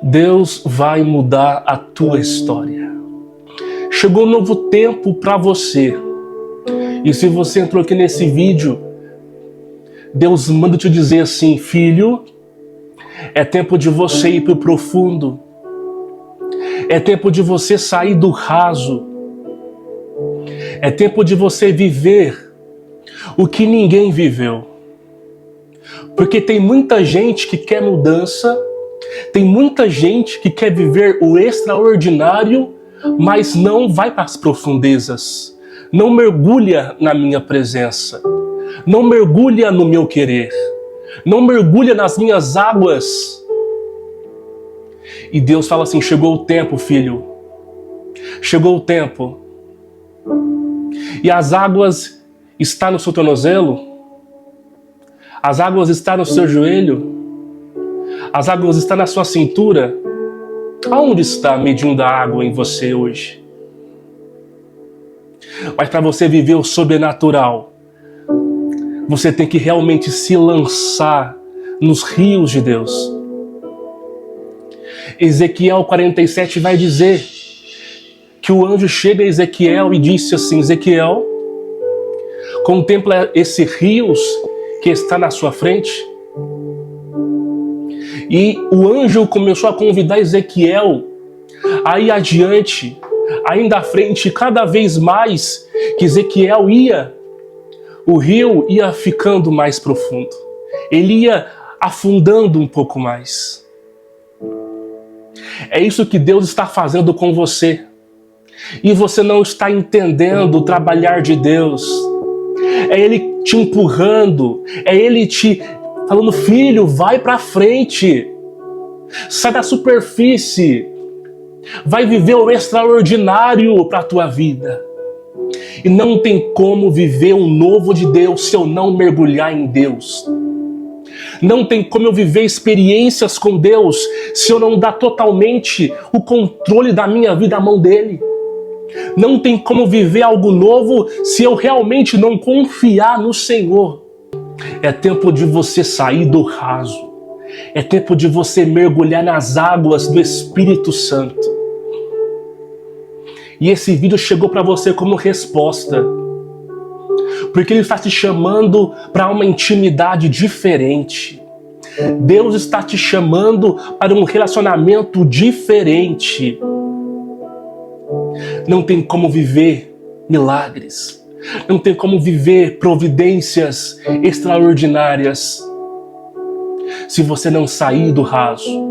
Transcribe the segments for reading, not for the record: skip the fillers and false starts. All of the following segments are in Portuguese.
Deus vai mudar a tua história. Chegou um novo tempo para você. E se você entrou aqui nesse vídeo, Deus manda te dizer assim: filho, é tempo de você ir para o profundo. É tempo de você sair do raso. É tempo de você viver o que ninguém viveu. Porque tem muita gente que quer mudança, tem muita gente que quer viver o extraordinário, mas não vai para as profundezas. Não mergulha na minha presença. Não mergulha no meu querer. Não mergulha nas minhas águas. E Deus fala assim: chegou o tempo, filho. Chegou o tempo. E as águas estão no seu tornozelo? As águas estão no seu joelho? As águas estão na sua cintura? Aonde está medindo a água em você hoje? Mas para você viver o sobrenatural, você tem que realmente se lançar nos rios de Deus. Ezequiel 47 vai dizer que o anjo chega a Ezequiel e disse assim: Ezequiel, contempla esse rios que está na sua frente. E o anjo começou a convidar Ezequiel a ir adiante, ainda à frente, cada vez mais que Ezequiel ia, o rio ia ficando mais profundo. Ele ia afundando um pouco mais. É isso que Deus está fazendo com você. E você não está entendendo o trabalhar de Deus. É Ele te empurrando, é Ele te falando: filho, vai para frente. Sai da superfície. Vai viver o extraordinário para a tua vida. E não tem como viver um novo de Deus se eu não mergulhar em Deus. Não tem como eu viver experiências com Deus se eu não dar totalmente o controle da minha vida à mão dele. Não tem como viver algo novo se eu realmente não confiar no Senhor. É tempo de você sair do raso. É tempo de você mergulhar nas águas do Espírito Santo. E esse vídeo chegou para você como resposta. Porque Ele está te chamando para uma intimidade diferente. Deus está te chamando para um relacionamento diferente. Não tem como viver milagres. Não tem como viver providências extraordinárias se você não sair do raso.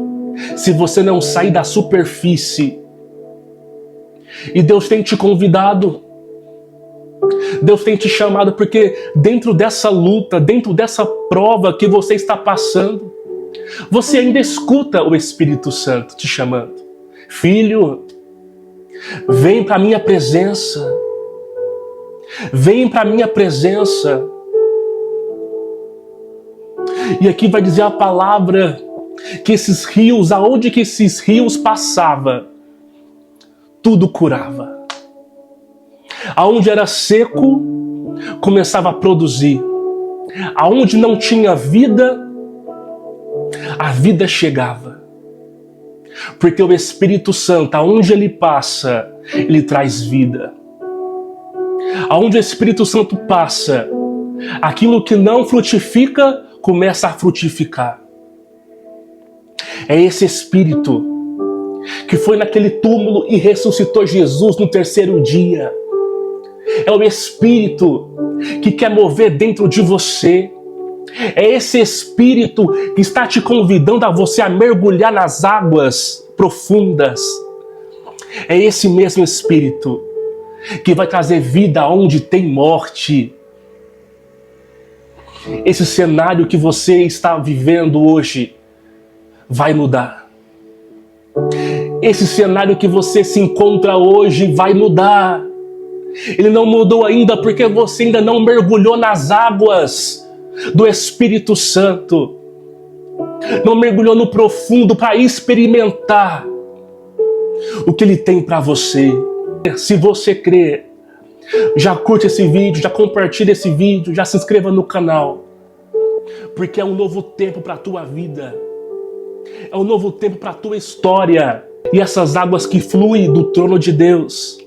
Se você não sair da superfície. E Deus tem te convidado. Deus tem te chamado porque dentro dessa luta, dentro dessa prova que você está passando, você ainda escuta o Espírito Santo te chamando. Filho, vem para a minha presença. Vem para a minha presença. E aqui vai dizer a palavra que esses rios, aonde que esses rios passavam, tudo curava. Aonde era seco, começava a produzir. Aonde não tinha vida, a vida chegava. Porque o Espírito Santo, aonde ele passa, ele traz vida. Aonde o Espírito Santo passa, aquilo que não frutifica, começa a frutificar. É esse Espírito que foi naquele túmulo e ressuscitou Jesus no terceiro dia. É o Espírito que quer mover dentro de você. É esse Espírito que está te convidando a você a mergulhar nas águas profundas. É esse mesmo Espírito que vai trazer vida onde tem morte. Esse cenário que você está vivendo hoje vai mudar. Esse cenário que você se encontra hoje vai mudar. Ele não mudou ainda porque você ainda não mergulhou nas águas do Espírito Santo. Não mergulhou no profundo para experimentar o que Ele tem para você. Se você crê, já curte esse vídeo, já compartilha esse vídeo, já se inscreva no canal. Porque é um novo tempo para a tua vida. É um novo tempo para a tua história. E essas águas que fluem do trono de Deus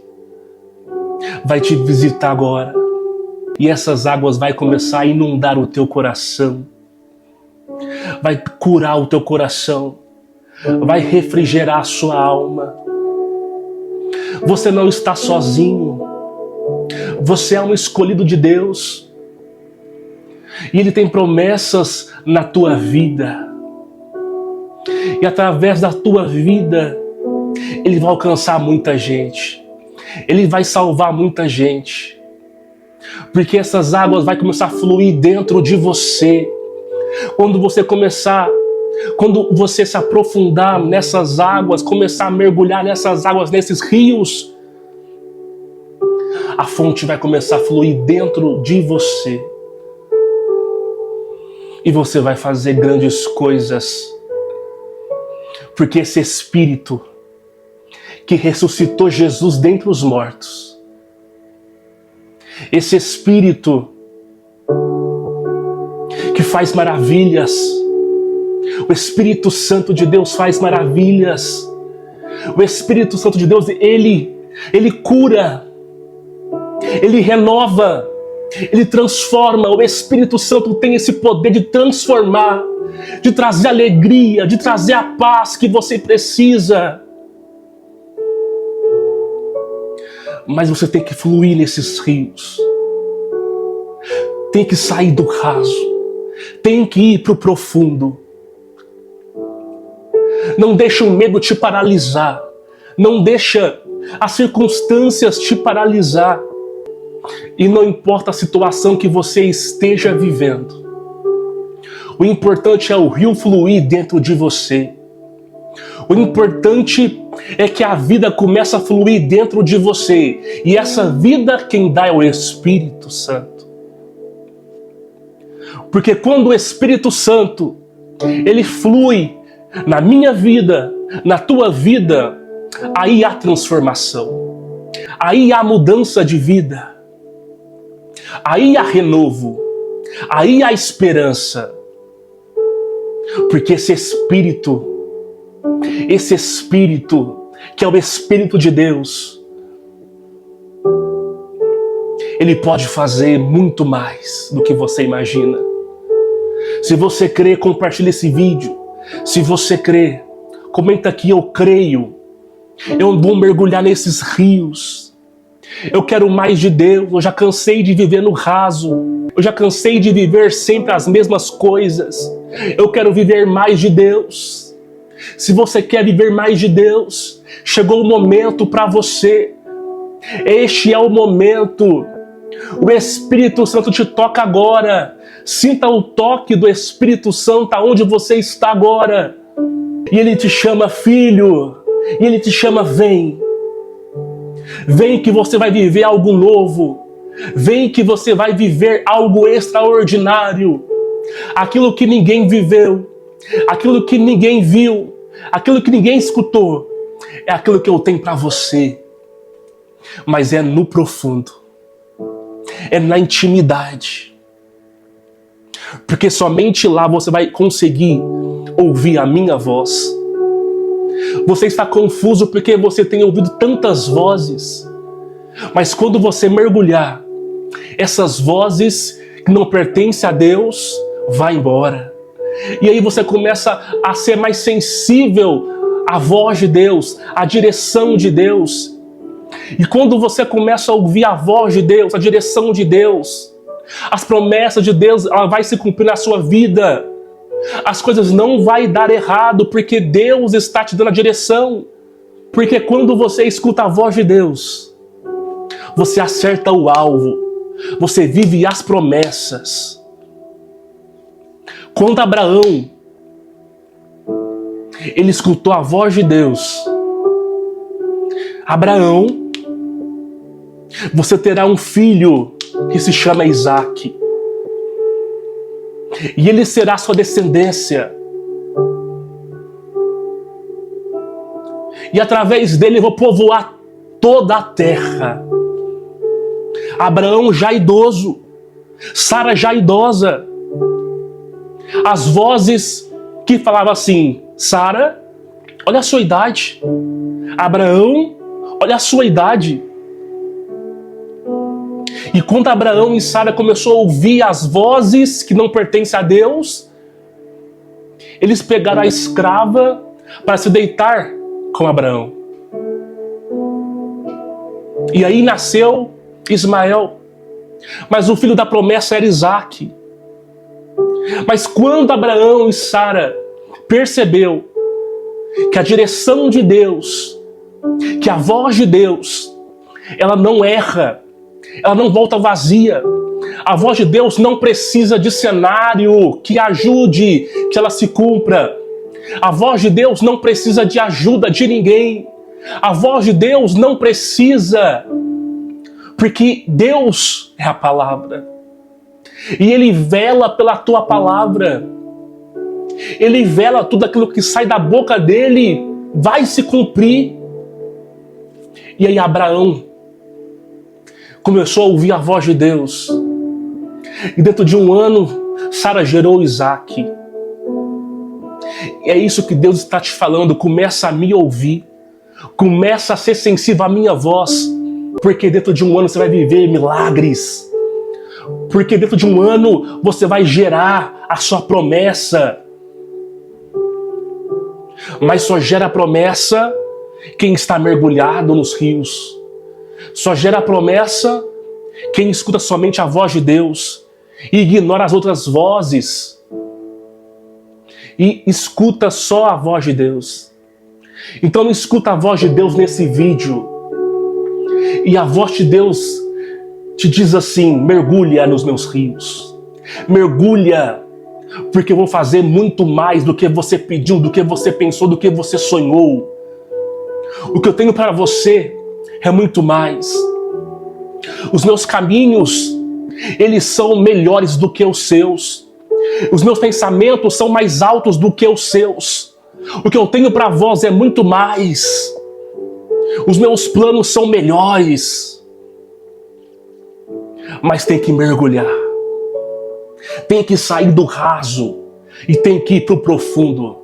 vai te visitar agora. E essas águas vai começar a inundar o teu coração. Vai curar o teu coração. Vai refrigerar a sua alma. Você não está sozinho. Você é um escolhido de Deus. E Ele tem promessas na tua vida. E através da tua vida, Ele vai alcançar muita gente. Ele vai salvar muita gente. Porque essas águas vão começar a fluir dentro de você. Quando você se aprofundar nessas águas, começar a mergulhar nessas águas, nesses rios, a fonte vai começar a fluir dentro de você. E você vai fazer grandes coisas. Porque esse Espírito que ressuscitou Jesus dentre os mortos, esse Espírito que faz maravilhas, o Espírito Santo de Deus faz maravilhas. O Espírito Santo de Deus, ele cura, ele renova, ele transforma. O Espírito Santo tem esse poder de transformar, de trazer alegria, de trazer a paz que você precisa. Mas você tem que fluir nesses rios. Tem que sair do raso. Tem que ir para o profundo. Não deixa o medo te paralisar. Não deixa as circunstâncias te paralisar. E não importa a situação que você esteja vivendo. O importante é o rio fluir dentro de você. O importante é que a vida começa a fluir dentro de você. E essa vida quem dá é o Espírito Santo. Porque quando o Espírito Santo, ele flui na minha vida, na tua vida, aí há transformação. Aí há mudança de vida. Aí há renovo. Aí há esperança. Porque esse Espírito que é o Espírito de Deus, ele pode fazer muito mais do que você imagina. Se você crê, compartilhe esse vídeo. Se você crê, comenta aqui: eu creio. Eu vou mergulhar nesses rios. Eu quero mais de Deus. Eu já cansei de viver no raso. Eu já cansei de viver sempre as mesmas coisas. Eu quero viver mais de Deus. Se você quer viver mais de Deus, chegou o momento para você. Este é o momento. O Espírito Santo te toca agora. Sinta o toque do Espírito Santo aonde você está agora. E Ele te chama filho. E Ele te chama vem. Vem que você vai viver algo novo. Vem que você vai viver algo extraordinário. Aquilo que ninguém viveu. Aquilo que ninguém viu. Aquilo que ninguém escutou. É aquilo que eu tenho para você. Mas é no profundo. É na intimidade. Porque somente lá você vai conseguir ouvir a minha voz. Você está confuso porque você tem ouvido tantas vozes. Mas quando você mergulhar, essas vozes que não pertencem a Deus, vai embora. E aí você começa a ser mais sensível à voz de Deus, à direção de Deus. E quando você começa a ouvir a voz de Deus, a direção de Deus, as promessas de Deus, ela vai se cumprir na sua vida. As coisas não vão dar errado, porque Deus está te dando a direção. Porque quando você escuta a voz de Deus, você acerta o alvo, você vive as promessas. Quando Abraão, ele escutou a voz de Deus, Abraão, você terá um filho que se chama Isaque. E ele será sua descendência. E através dele eu vou povoar toda a terra. Abraão já idoso, Sara já idosa. As vozes que falavam assim: Sara, olha a sua idade. Abraão, olha a sua idade. E quando Abraão e Sara começou a ouvir as vozes que não pertencem a Deus, eles pegaram a escrava para se deitar com Abraão. E aí nasceu Ismael. Mas o filho da promessa era Isaque. Mas quando Abraão e Sara percebeu que a direção de Deus, que a voz de Deus, ela não erra, ela não volta vazia. A voz de Deus não precisa de cenário que ajude que ela se cumpra. A voz de Deus não precisa de ajuda de ninguém. A voz de Deus não precisa, porque Deus é a palavra. E Ele vela pela tua palavra. Ele vela tudo aquilo que sai da boca dele, vai se cumprir. E aí Abraão começou a ouvir a voz de Deus. E dentro de um ano, Sara gerou Isaque. E é isso que Deus está te falando. Começa a me ouvir. Começa a ser sensível à minha voz. Porque dentro de um ano você vai viver milagres. Porque dentro de um ano você vai gerar a sua promessa. Mas só gera promessa quem está mergulhado nos rios. Só gera promessa quem escuta somente a voz de Deus e ignora as outras vozes. E escuta só a voz de Deus. Então escuta a voz de Deus nesse vídeo. E a voz de Deus te diz assim: mergulha nos meus rios. Mergulha, porque eu vou fazer muito mais do que você pediu, do que você pensou, do que você sonhou. O que eu tenho para você é muito mais. Os meus caminhos, eles são melhores do que os seus. Os meus pensamentos são mais altos do que os seus. O que eu tenho para vós é muito mais. Os meus planos são melhores. Mas tem que mergulhar. Tem que sair do raso e tem que ir para o profundo.